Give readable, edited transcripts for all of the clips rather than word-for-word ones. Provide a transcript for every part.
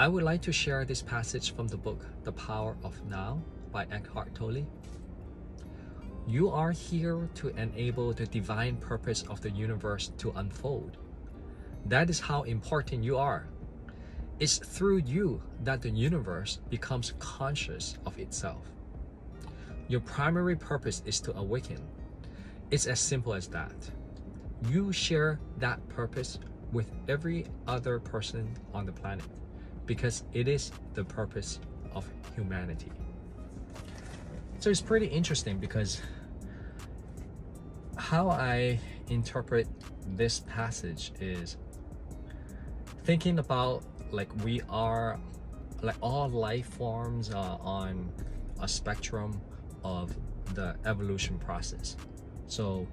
I would like to share this passage from the book The Power of Now by Eckhart Tolle. You are here to enable the divine purpose of the universe to unfold. That is how important you are. It's through you that the universe becomes conscious of itself. Your primary purpose is to awaken. It's as simple as that. You share that purpose with every other person on the planet because it is the purpose of humanity. So it's pretty interesting because how I interpret this passage is thinking about we are all life forms on a spectrum of the evolution process. So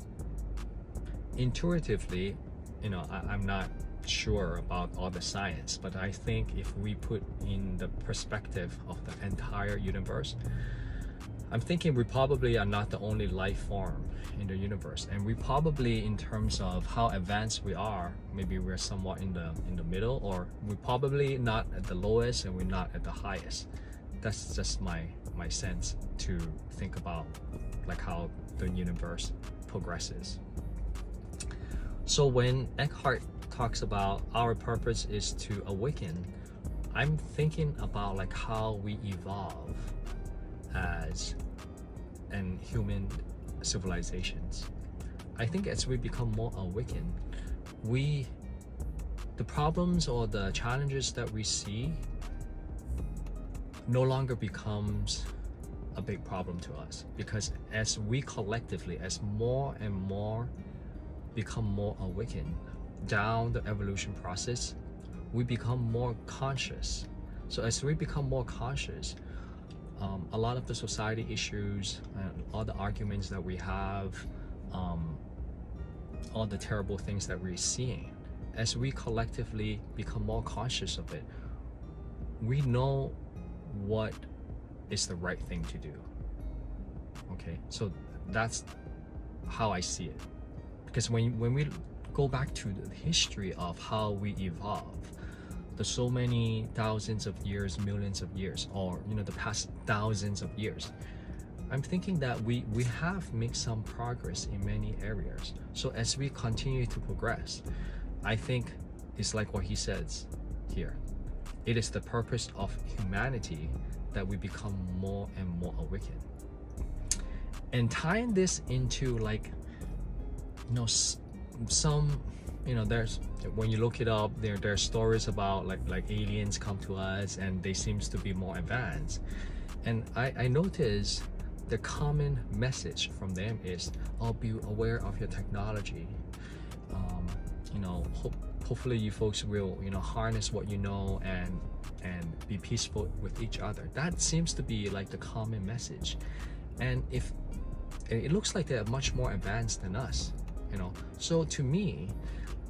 intuitively, I'm not sure about all the science, but I think if we put in the perspective of the entire universe, I'm thinking we probably are not the only life form in the universe, and we probably, in terms of how advanced we are, maybe we're somewhat in the middle, or we're probably not at the lowest and we're not at the highest. That's just my sense to think about how the universe progresses. So when Eckhart talks about our purpose is to awaken, I'm thinking about how we evolve as an human civilizations. I think as we become more awakened, the problems or the challenges that we see no longer becomes a big problem to us, because as we collectively, as more and more become more awakened down the evolution process, we become more conscious. So as we become more conscious, a lot of the society issues and all the arguments that we have, all the terrible things that we're seeing, as we collectively become more conscious of it, we know what is the right thing to do. Okay, so that's how I see it. Because when we go back to the history of how we evolve, there's so many thousands of years, millions of years, or the past thousands of years, I'm thinking that we have made some progress in many areas. So as we continue to progress, I think it's like what he says here. It is the purpose of humanity that we become more and more awakened. And tying this into some there's, when you look it up, there are stories about like aliens come to us and they seems to be more advanced, and I notice the common message from them is, be aware of your technology. Hopefully you folks will harness what you know and be peaceful with each other. That seems to be the common message. And if it looks like they're much more advanced than us, so to me,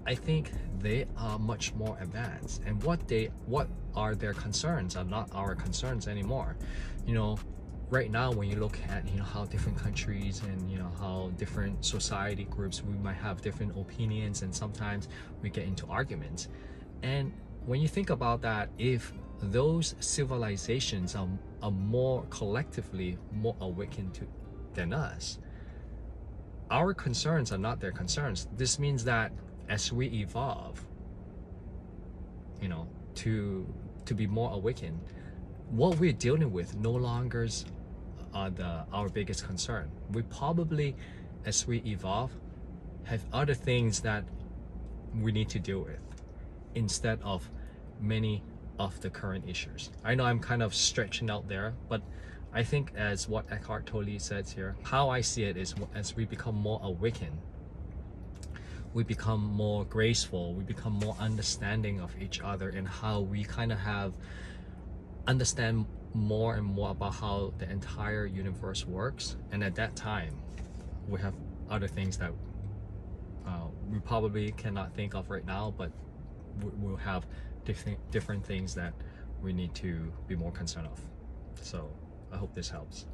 I think they are much more advanced, and what are their concerns are not our concerns anymore. Right now, when you look at how different countries and how different society groups, we might have different opinions, and sometimes we get into arguments. And when you think about that, if those civilizations are more collectively more awakened than us, our concerns are not their concerns. This means that as we evolve, to be more awakened, what we're dealing with no longer are our biggest concern. We probably, as we evolve, have other things that we need to deal with instead of many of the current issues. I know I'm kind of stretching out there, but I think as what Eckhart Tolle says here, how I see it is, as we become more awakened, we become more graceful, we become more understanding of each other, and how we kind of understand more and more about how the entire universe works. And at that time, we have other things that we probably cannot think of right now, but we'll have different things that we need to be more concerned of. So I hope this helps.